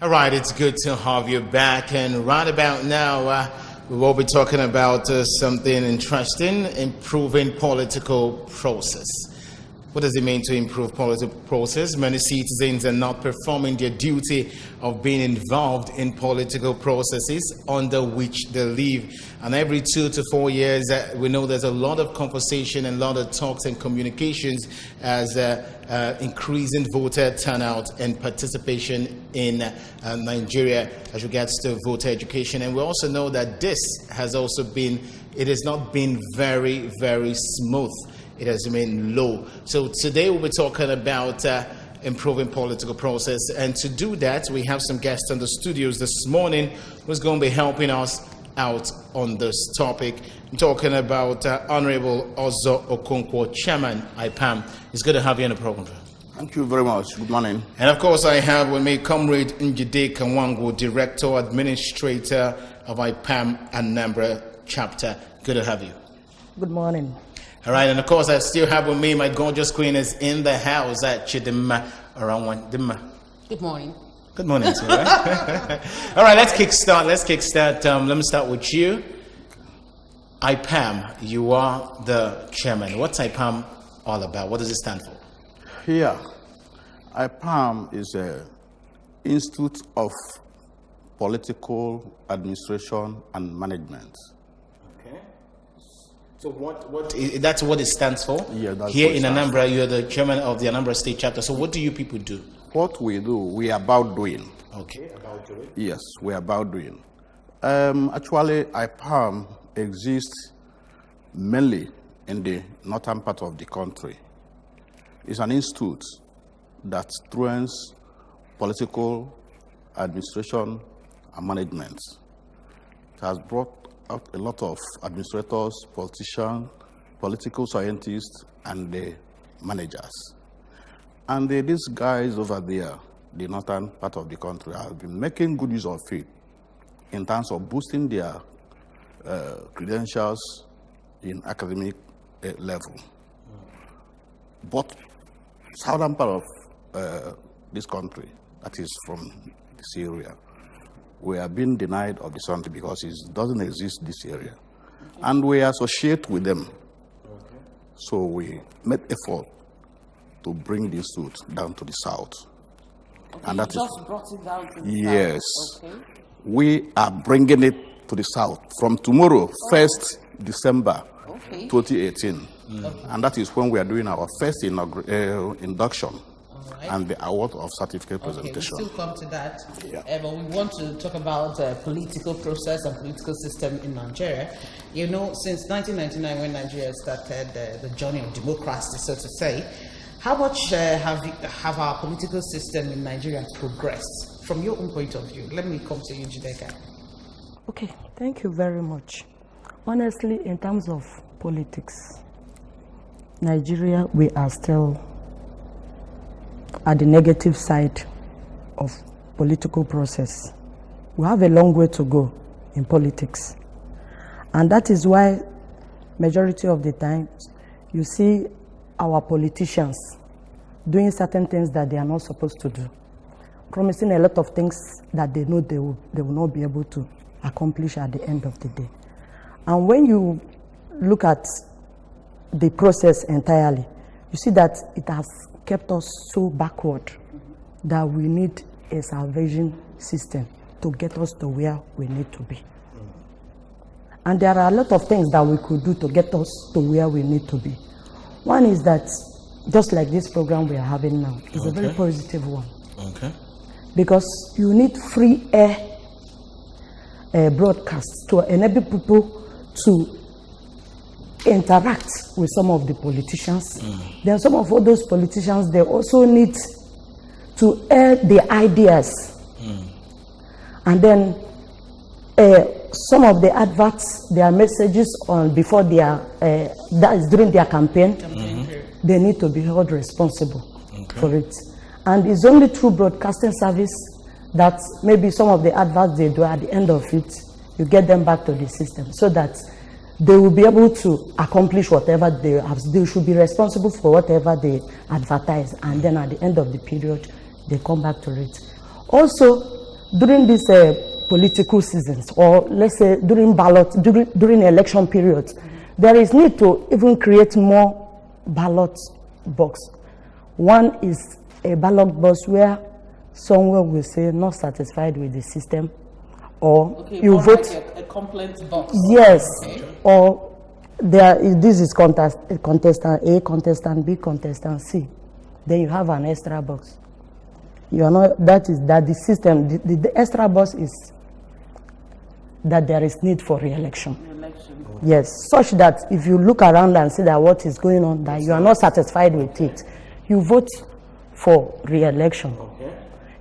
All right, it's good to have you back. And right about now, we will be talking about something interesting, improving political process. What does it mean to improve political process? Many citizens are not performing their duty of being involved in political processes under which they live. And every 2 to 4 years, we know there's a lot of conversation and a lot of talks and communications as increasing voter turnout and participation in Nigeria as regards to voter education. And we also know that this has also been, it has not been very, very smooth. It has been low. So today we'll be talking about improving political process. And to do that, we have some guests in the studios this morning who's going to be helping us out on this topic. I'm talking about Honorable Ozo Okonkwo, Chairman, IPAM. It's good to have you in the program. Thank you very much. Good morning. And of course, I have with me Comrade Njide Kanwangu, Director, Administrator of IPAM Anambra Chapter. Good to have you. Good morning. All right, and of course, I still have with me my gorgeous queen is in the house at Chidima around one. Good morning. Good morning to you. Right? All right, let's kickstart. Let me start with you. IPAM, you are the chairman. What's IPAM all about? What does it stand for? Yeah, IPAM is an Institute of Political Administration and Management. So that's what it stands for? Yeah, that's here what it in stands Anambra, you're the chairman of the Anambra State Chapter. So what do you people do? What we do, we are about doing. Okay, about doing. Yes, we are about doing. Actually, IPAM exists mainly in the northern part of the country. It's an institute that trains political administration and management. It has brought out a lot of administrators, politicians, political scientists, and the managers. And these guys over there, the northern part of the country, have been making good use of it in terms of boosting their credentials in academic level. But southern part of this country, that is from this area, we are being denied of the something because it doesn't exist this area. And we associate with them. Okay. So we made effort to bring this suit down to the south. Okay, and that just brought it down to the yes. south. Okay. We are bringing it to the south from tomorrow, 1st December 2018. Okay. And that is when we are doing our first induction. Right. And the award of certificate presentation. We'll still come to that. Yeah. But we want to talk about political process and political system in Nigeria. You know, since 1999, when Nigeria started the journey of democracy, so to say, how much have our political system in Nigeria progressed? From your own point of view, let me come to you, Jideka. Okay, thank you very much. Honestly, in terms of politics, Nigeria, we are still at the negative side of political process. We have a long way to go in politics. And that is why majority of the time you see our politicians doing certain things that they are not supposed to do, promising a lot of things that they know they will not be able to accomplish at the end of the day. And when you look at the process entirely, you see that it has kept us so backward that we need a salvation system to get us to where we need to be. And there are a lot of things that we could do to get us to where we need to be. One is that, just like this program we are having now, is a very positive one. Okay. Because you need free air broadcasts to enable people to interact with some of the politicians. Then some of all those politicians, they also need to air their ideas. And then some of the adverts, their messages on before their that is during their campaign, they need to be held responsible for it. And it's only through broadcasting service that maybe some of the adverts they do at the end of it, you get them back to the system so that they will be able to accomplish whatever they have. They should be responsible for whatever they advertise, and then at the end of the period, they come back to it. Also, during these political seasons, or let's say during during election periods, there is need to even create more ballot box. One is a ballot box where someone will say not satisfied with the system, or you vote like a complaint box. Yes, or this is contestant A, contestant B, contestant C. Then you have an extra box. You are not, that the system, the extra box is that there is need for re-election. Yes, such that if you look around and see that what is going on, that you are not satisfied with it, you vote for re-election.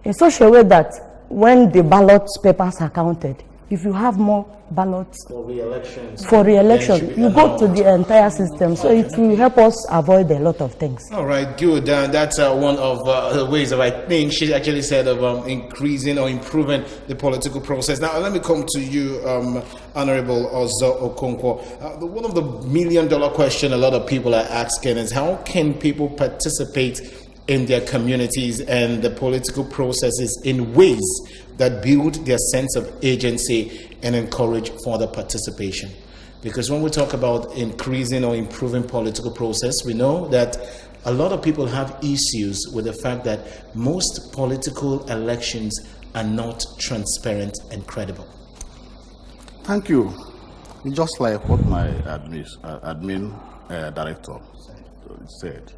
In such a way that when the ballot papers are counted, if you have more ballots for re-election, you go to the entire system. So it will help us avoid a lot of things. All right, good. That's one of the ways that I think she actually said of increasing or improving the political process. Now, let me come to you, Honorable Ozo Okonkwo. One of the million-dollar question a lot of people are asking is how can people participate in their communities and the political processes in ways that build their sense of agency and encourage further participation? Because when we talk about increasing or improving political process, we know that a lot of people have issues with the fact that most political elections are not transparent and credible. Thank you. Just like what my admin director said,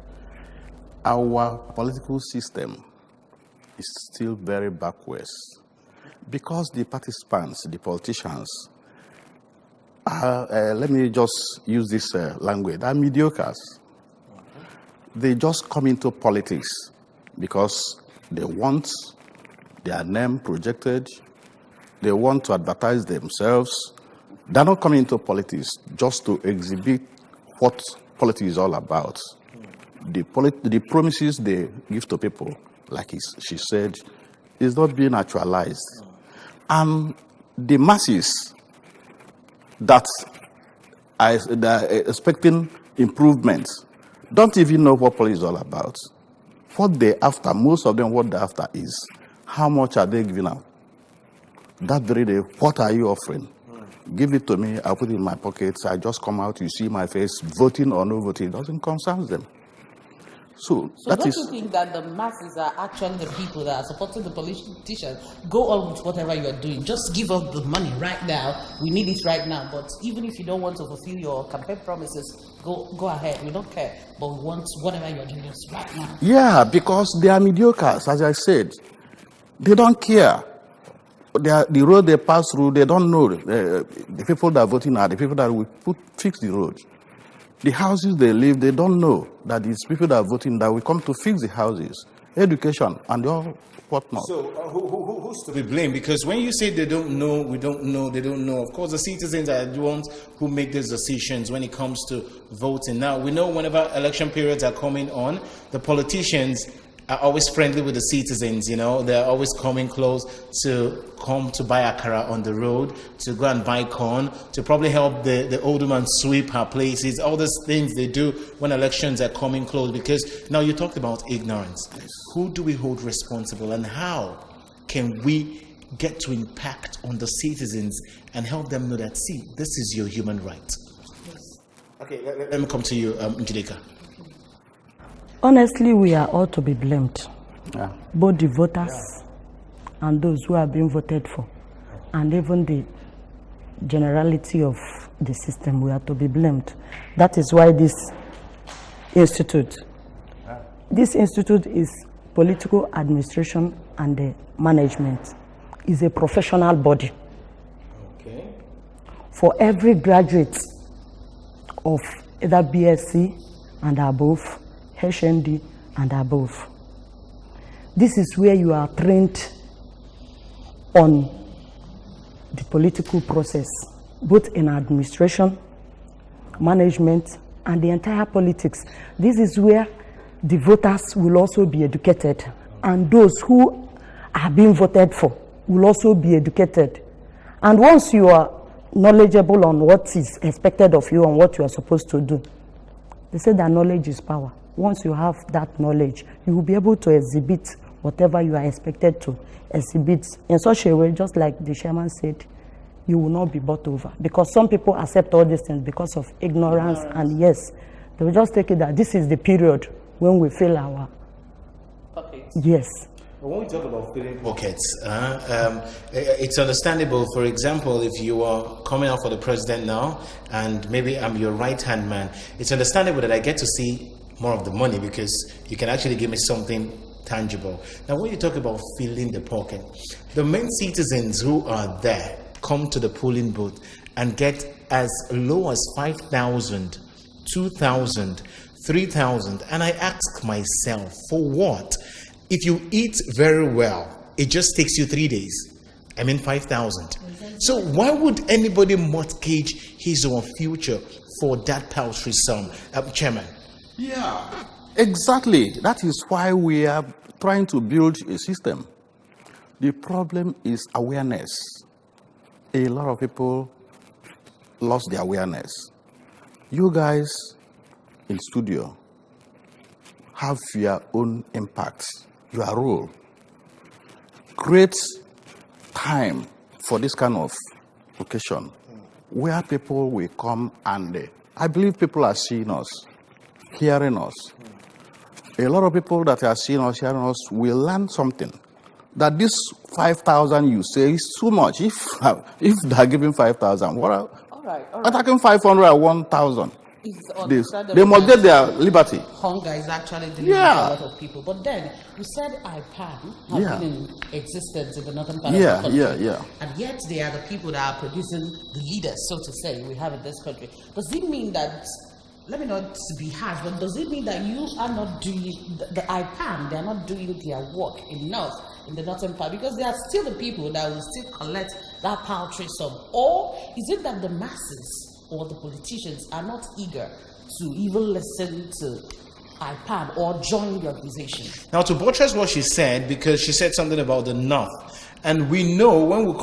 our political system is still very backwards because the participants, the politicians, let me just use this language, are mediocres. They just come into politics because they want their name projected, they want to advertise themselves. They're not coming into politics just to exhibit what politics is all about. The promises they give to people, like she said, is not being actualized. And the masses that are expecting improvements don't even know what politics is all about. What they're after, most of them, what they're after is how much are they giving out? That very day, what are you offering? Give it to me, I'll put it in my pockets, I just come out, you see my face, voting or no voting, it doesn't concern them. So don't you think that the masses are actually the people that are supporting the politicians? Go on with whatever you are doing. Just give us the money right now. We need it right now. But even if you don't want to fulfill your campaign promises, go ahead. We don't care. But we want whatever you are doing just right now. Yeah, because they are mediocres, as I said. They don't care. The road they pass through, they don't know. The people that are voting are the people that will fix the road. The houses they live, they don't know that it's people that are voting that will come to fix the houses, education, and all whatnot. So who's to be blamed? Because when you say they don't know, we don't know, they don't know. Of course, the citizens are the ones who make these decisions when it comes to voting. Now, we know whenever election periods are coming on, the politicians are always friendly with the citizens, you know. They're always coming close to come to buy akara on the road, to go and buy corn, to probably help the old woman sweep her places, all those things they do when elections are coming close. Because now you talked about ignorance. Who do we hold responsible, and how can we get to impact on the citizens and help them know that, see, this is your human right? Yes. Okay, let me come to you, Njideka. Honestly, we are all to be blamed. Yeah. Both the voters and those who are being voted for, and even the generality of the system, we are to be blamed. That is why this institute is political administration and the management, is a professional body. Okay. For every graduate of either BSc and above, HND and above. This is where you are trained on the political process, both in administration, management, and the entire politics. This is where the voters will also be educated, and those who are being voted for will also be educated. And once you are knowledgeable on what is expected of you and what you are supposed to do, they say that knowledge is power. Once you have that knowledge, you will be able to exhibit whatever you are expected to exhibit in such a way, just like the chairman said, you will not be bought over. Because some people accept all these things because of ignorance. And yes, they will just take it that this is the period when we fill our pockets. Yes. When we talk about filling pockets, it's understandable. For example, if you are coming out for the president now, and maybe I'm your right-hand man, it's understandable that I get to see more of the money because you can actually give me something tangible. Now, when you talk about filling the pocket, the main citizens who are there come to the polling booth and get as low as 5,000, 2,000, 3,000, and I ask myself, for what? If you eat very well, it just takes you 3 days. I mean 5,000. So why would anybody mortgage his or her future for that paltry sum? Chairman. Yeah, exactly. That is why we are trying to build a system. The problem is awareness. A lot of people lost their awareness. You guys in studio have your own impact, your role. Create time for this kind of occasion where people will come and I believe people are seeing us, hearing us. A lot of people that are seeing us, hearing us will learn something. That this 5,000 you say is too much. If they're giving 5,000, what are attacking 500 or 1,000? They must get their liberty. Hunger is actually delivering a lot of people. But then, you said IPAM has been in existence in the northern part of the country. And yet, they are the people that are producing the leaders, so to say, we have in this country. Does it mean that, let me not be harsh, but does it mean that you are not doing, the IPAM, they are not doing their work enough in the northern part? Because they are still the people that will still collect that paltry sum. Or is it that the masses or the politicians are not eager to even listen to IPAM or join the organization? Now, to buttress what she said, because she said something about the North, and we know when we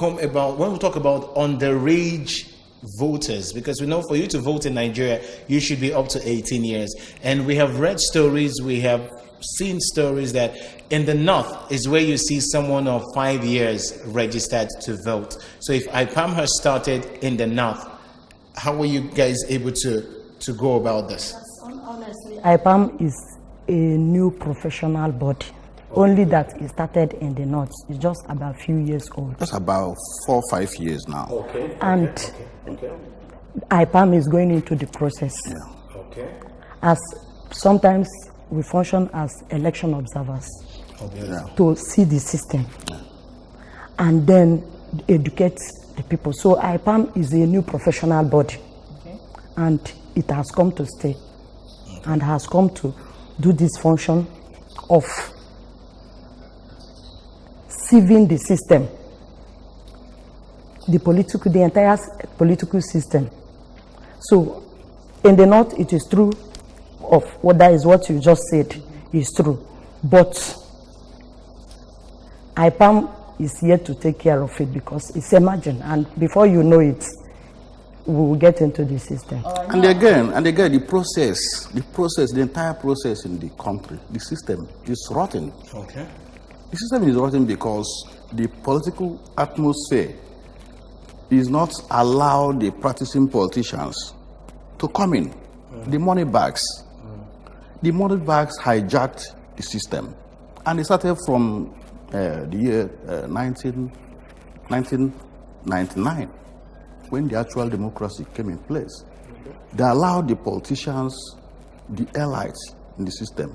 talk about underage voters, because we know for you to vote in Nigeria, you should be up to 18 years. And we have read stories, we have seen stories that in the North is where you see someone of 5 years registered to vote. So if IPAM has started in the North, how were you guys able to go about this? Honestly, IPAM is a new professional body. Only that it started in the North. It's just about a few years old. That's about 4 or 5 years now. And IPAM is going into the process. As sometimes we function as election observers to see the system and then educate the people. So IPAM is a new professional body, and it has come to stay and has come to do this function of sieving the system, the entire political system. So in the North, it is true of what that is what you just said is true, but IPAM is here to take care of it because it's emerging, and before you know it, we will get into the system. And again, the entire process in the country, the system is rotten. The system is rotten because the political atmosphere is not allowed the practicing politicians to come in. The money bags hijacked the system, and it started from the year 1999, when the actual democracy came in place. They allowed the politicians, the elites in the system,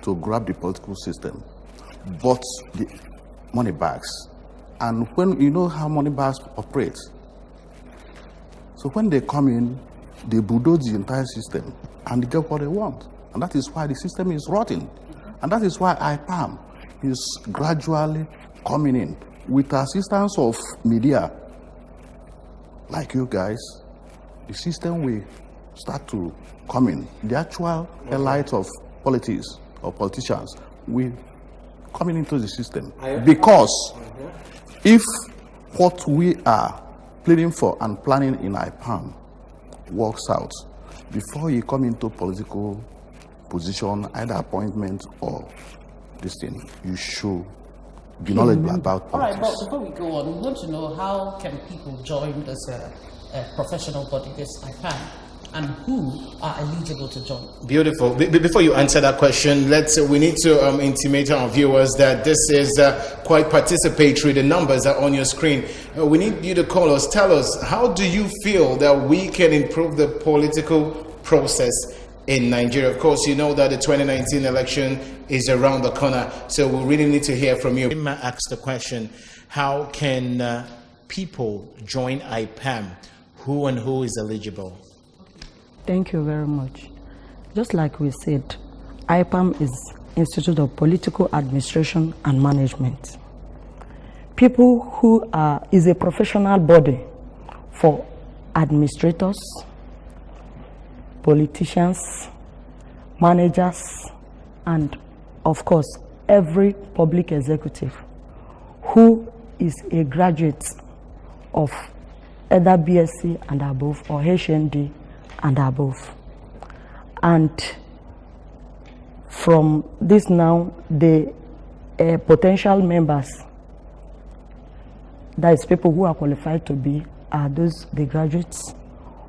to grab the political system, but the money bags. And when you know how money bags operate, so when they come in, they bulldoze the entire system and they get what they want. And that is why the system is rotten. And that is why IPAM is gradually coming in with assistance of media like you guys. The system will start to come in. The actual elite of politics or politicians will coming into the system, because if what we are pleading for and planning in IPAM works out, before you come into political position, either appointment or this thing, you should be knowledgeable about All right, politics. but before we go on, we want to know how can people join this professional body, this IPAM, and who are eligible to join? Beautiful. Before you answer that question, we need to intimate our viewers that this is quite participatory. The numbers are on your screen. We need you to call us. Tell us, how do you feel that we can improve the political process in Nigeria? Of course, you know that the 2019 election is around the corner, so we really need to hear from you. I asked the question, how can people join IPAM? Who and who is eligible? Thank you very much. Just like we said, IPAM is Institute of Political Administration and Management. People who is a professional body for administrators, politicians, managers, and of course, every public executive who is a graduate of either BSc and above or HND and above. And from this now, the potential members, that is people who are qualified to be, are the graduates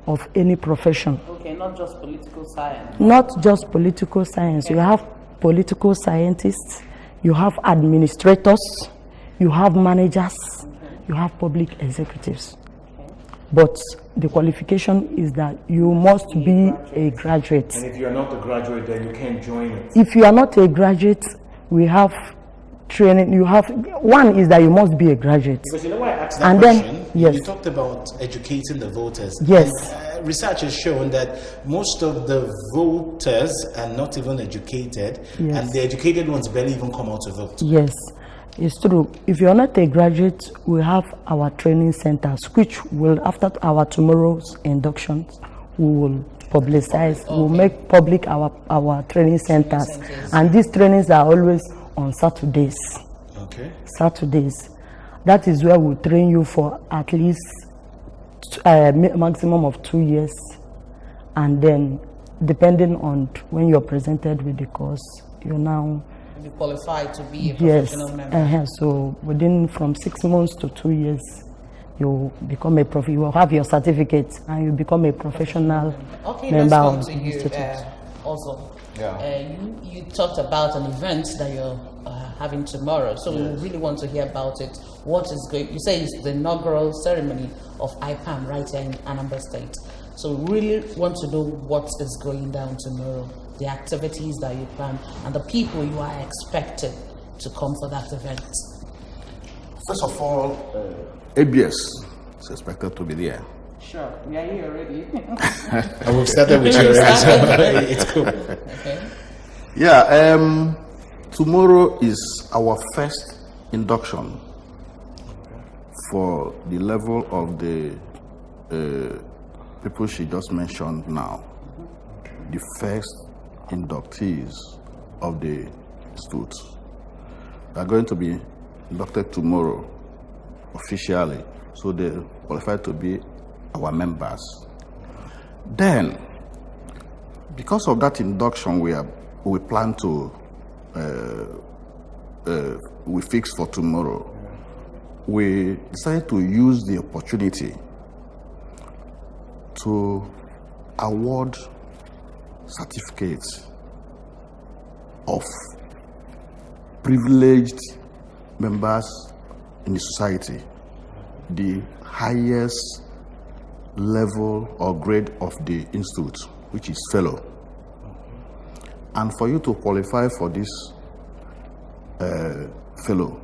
of any profession. Okay, not just political science. Not just political science. Okay. You have political scientists, you have administrators, you have managers, you have public executives. But the qualification is that you must be a graduate. And if you are not a graduate, then you can't join it. If you are not a graduate, we have training. One is that you must be a graduate. Because you know why I asked that question? Yes. You talked about educating the voters. Yes. And, research has shown that most of the voters are not even educated, yes. And the educated ones barely even come out to vote. Yes. It's true. If you're not a graduate, we have our training centers, which will, after our tomorrow's inductions, we will publicize, we'll make public our training centers. And these trainings are always on Saturdays. Okay. Saturdays. That is where we train you for at least a maximum of 2 years. And then, depending on when you're presented with the course, you're now be qualified to be a professional member. So from 6 months to 2 years, you become you will have your certificate and you become a professional member of the institute. Also, yeah. You talked about an event that you're having tomorrow, so yes. We really want to hear about it. What is going? You say it's the inaugural ceremony of IPAM right here in Anambra State. So we really want to know what is going down tomorrow, the activities that you plan, and the people you are expected to come for that event. First of all, ABS is expected to be there. Sure, we are here already. And we've started with you already, so it's cool. Okay. Yeah, tomorrow is our first induction for the level of the people she just mentioned now. The first inductees of the institute are going to be inducted tomorrow officially, so they qualify to be our members. Then, because of that induction, we plan to we fixed for tomorrow. We decided to use the opportunity to award certificates of privileged members in the society, the highest level or grade of the institute, which is fellow. And for you to qualify for this fellow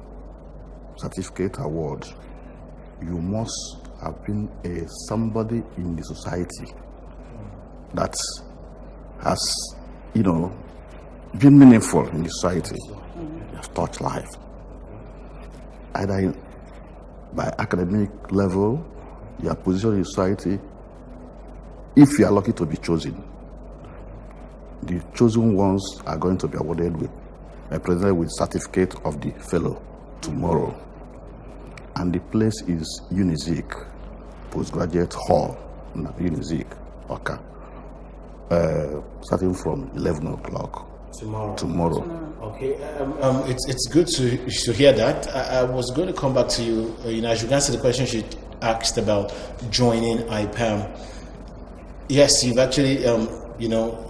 certificate award, you must have been somebody in the society that has, been meaningful in the society. You have touched life, either by academic level, your position in society. If you are lucky to be chosen, the chosen ones are going to be awarded with presented with certificate of the fellow tomorrow. And the place is Unizik Postgraduate Hall, Unizik, okay. Starting from 11 o'clock tomorrow. Okay, it's good to hear that. I was going to come back to you, as regards to the question she asked about joining IPAM. Yes, you've actually,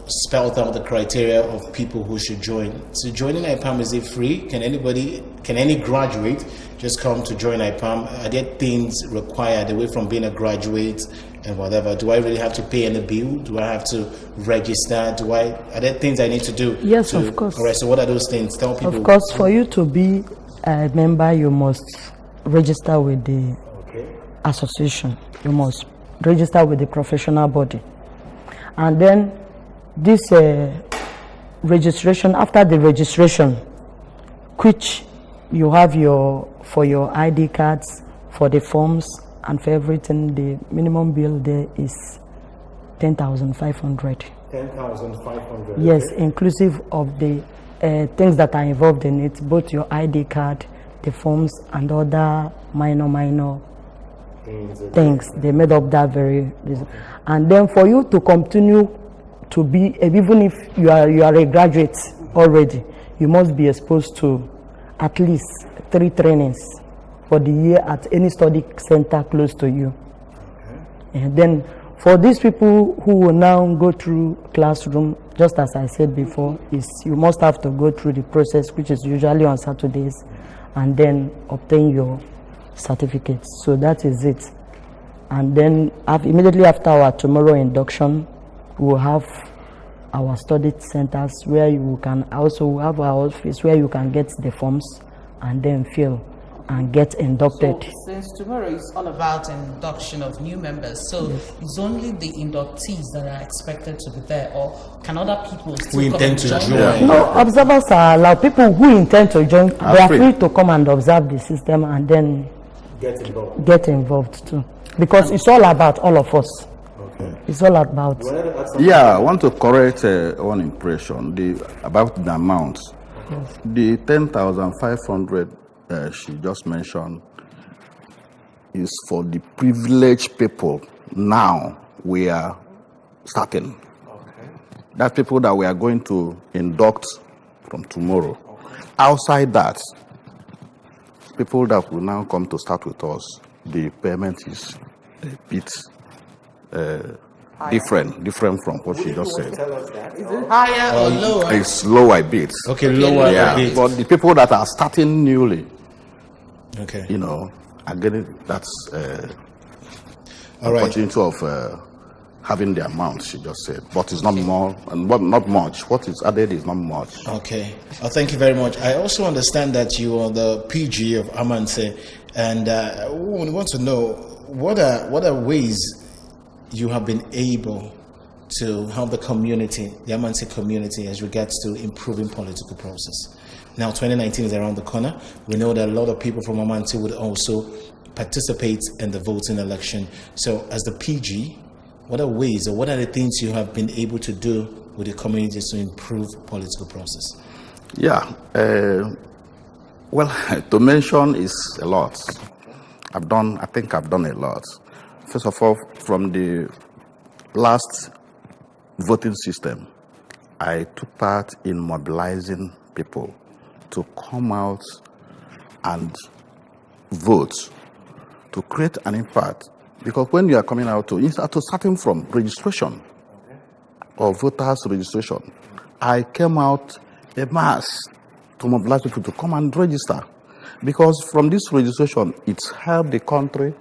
spelled out the criteria of people who should join. So joining IPAM, is it free? Can any graduate just come to join IPAM? Are there things required away from being a graduate and whatever? Do I really have to pay any bill? Do I have to register? Are there things I need to do? Yes, of course. All right, so what are those things? Tell people. Of course, for you to be a member, you must register with the association. You must register with the professional body. And then this registration, after the registration, which you have for your ID cards, for the forms, and for everything, the minimum bill there is 10,500. 10,500. Yes, inclusive of the things that are involved in it, both your ID card, the forms, and other minor things. They made up that very. And then for you to continue to be, even if you are a graduate already, you must be exposed to at least 3 trainings for the year at any study center close to you. And then for these people who will now go through classroom, just as I said before, is you must have to go through the process, which is usually on Saturdays, and then obtain your certificates. So that is it. And then immediately after our tomorrow induction, we will have our study centers where you can also have our office where you can get the forms and then fill and get inducted. So, since tomorrow is all about induction of new members, so it's only the inductees that are expected to be there, or can other people still who come intend and to join? join? No, observers are allowed. People who intend to join, they are free to come and observe the system and then get involved too. Because it's all about all of us. Okay. It's all about. Yeah, I want to correct one impression about the amount. Yes. The 10,500 she just mentioned is for the privileged people. Now we are starting. Okay. That's people that we are going to induct from tomorrow. Okay. Outside that, people that will now come to start with us, the payment is a bit different from what she just said. Is it higher or lower? It's lower a bit. Okay, lower a bit. But the people that are starting newly, okay, are getting that's right. opportunity of having the amount she just said. But it's not more, and not much. What is added is not much. Okay. Thank you very much. I also understand that you are the PG of Amanse, and we want to know what are ways you have been able to help the community, the Amanse community, as regards to improving political process. Now, 2019 is around the corner. We know that a lot of people from Amanse would also participate in the voting election. So, as the PG, what are ways or what are the things you have been able to do with the communities to improve political process? Yeah. Well, to mention is a lot. I think I've done a lot. First of all, from the last voting system, I took part in mobilizing people to come out and vote, to create an impact. Because when you are coming out starting from registration or voters registration, I came out en masse to mobilize people to come and register. Because from this registration, it's helped the country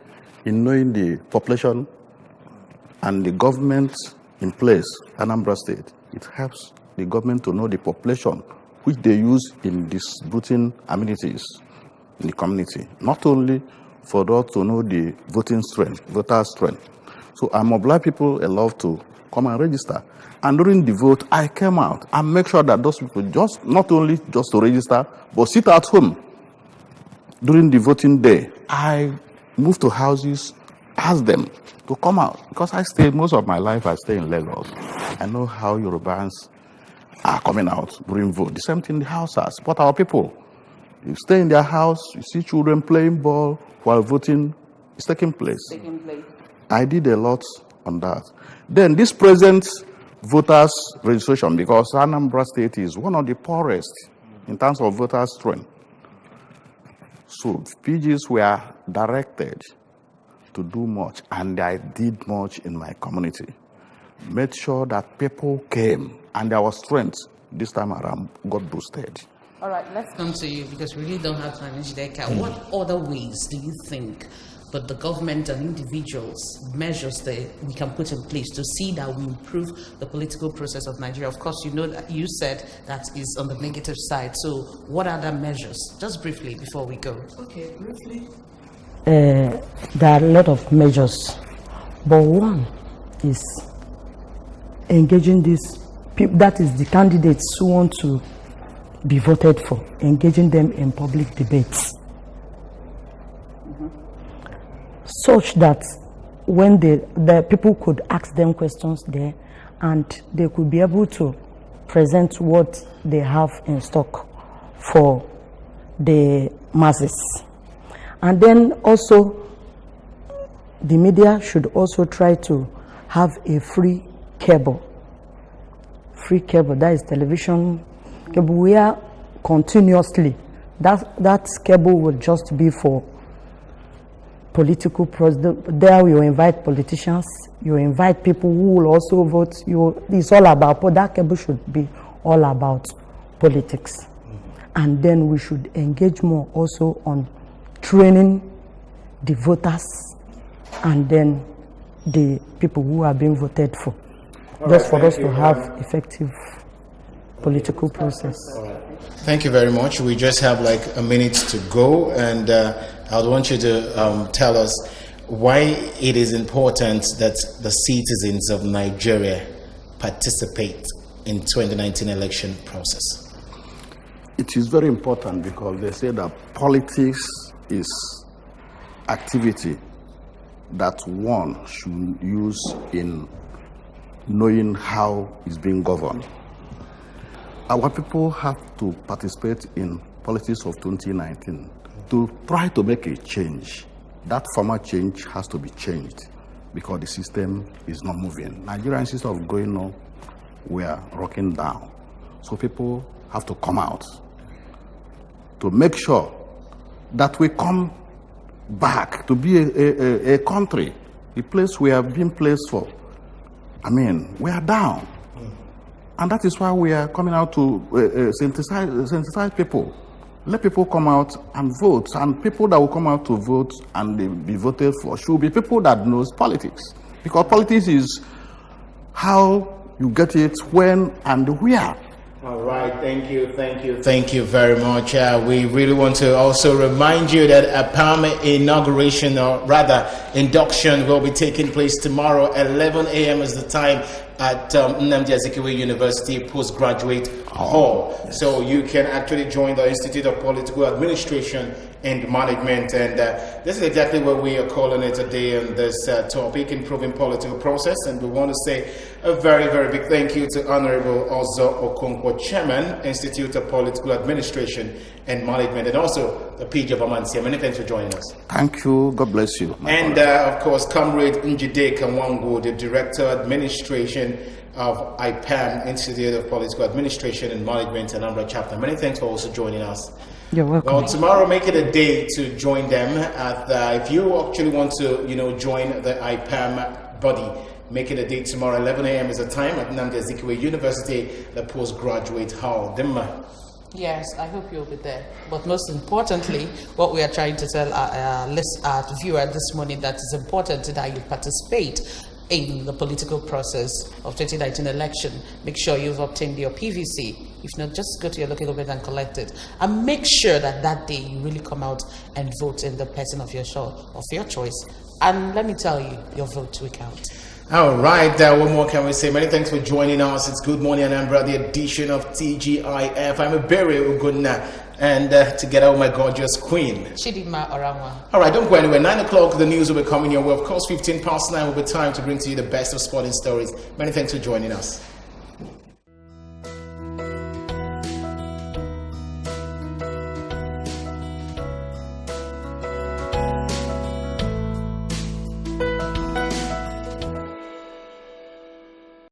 in knowing the population and the government in place, Anambra State. It helps the government to know the population which they use in distributing amenities in the community. Not only for us to know the voter strength. So I mobilize people a lot to come and register. And during the vote, I came out and make sure that those people not only just to register, but sit at home. During the voting day, I moved to houses, asked them to come out. Because most of my life, I stay in Lagos. I know how Yorubans are coming out during vote. The same thing in the houses. But our people, you stay in their house, you see children playing ball while voting is taking place. I did a lot on that. Then this present voters registration, because Anambra State is one of the poorest in terms of voter strength. So PGs were directed to do much, and I did much in my community. Made sure that people came, and our strength this time around got boosted. All right, let's come to you because we really don't have time. What other ways do you think but the government and individuals measures that we can put in place to see that we improve the political process of Nigeria? Of course, you know that you said that is on the negative side. So what are the measures? Just briefly before we go. Okay, briefly. There are a lot of measures, but one is engaging these people, that is the candidates who want to be voted for, engaging them in public debates. Such that when the people could ask them questions there and they could be able to present what they have in stock for the masses. And then also the media should also try to have a free cable, that is television cable, where continuously that cable would just be for political process. There you invite politicians, you invite people who will also vote. It's all about, but that cable should be all about politics. And then we should engage more also on training the voters and then the people who are being voted for. Just for us to have effective political process. Thank you very much. We just have like a minute to go, and I would want you to tell us why it is important that the citizens of Nigeria participate in 2019 election process. It is very important because they say that politics is activity that one should use in knowing how it's being governed. Our people have to participate in politics of 2019 to try to make a change. That former change has to be changed because the system is not moving. Nigeria, instead of going on, we are rocking down. So people have to come out to make sure that we come back to be a country, a place we have been placed for. I mean, we are down. And that is why we are coming out to sensitize people. Let people come out and vote. And people that will come out to vote and they be voted for should be people that knows politics. Because politics is how you get it, when and where. All right, thank you very much. We really want to also remind you that a PAM inauguration, or rather induction, will be taking place tomorrow. 11 a.m. is the time at Anambra University Postgraduate Hall. So you can actually join the Institute of Political Administration and Management, and this is exactly what we are calling it today on this topic, improving political process. And we want to say a very, very big thank you to Honorable Ozo Okonkwo, Chairman, Institute of Political Administration and Management, and also the PG of Amansia. Many thanks for joining us. Thank you. God bless you. And of course, Comrade Njide Kamwangu, the Director Administration of IPAM, Institute of Political Administration and Management, Anambra chapter. Many thanks for also joining us. You're welcome. Well, tomorrow, make it a day to join them. If you actually want to, join the IPAM body, make it a day tomorrow. 11 a.m. is the time at Anambra University, the postgraduate hall. Dimma. Yes, I hope you'll be there. But most importantly, what we are trying to tell our viewer this morning, that is important that you participate in the political process of 2019 election. Make sure you've obtained your PVC. If not, just go to your local government and collect it. And make sure that day you really come out and vote in the person of your choice. And let me tell you, your vote will count. All right, what more can we say? Many thanks for joining us. It's Good Morning Anambra, the edition of TGIF. I'm a Berry Uguna, and together with my gorgeous queen, Chidima Oramwa. All right, don't go anywhere. 9 o'clock, the news will be coming your way. Of course, 9:15 will be time to bring to you the best of sporting stories. Many thanks for joining us.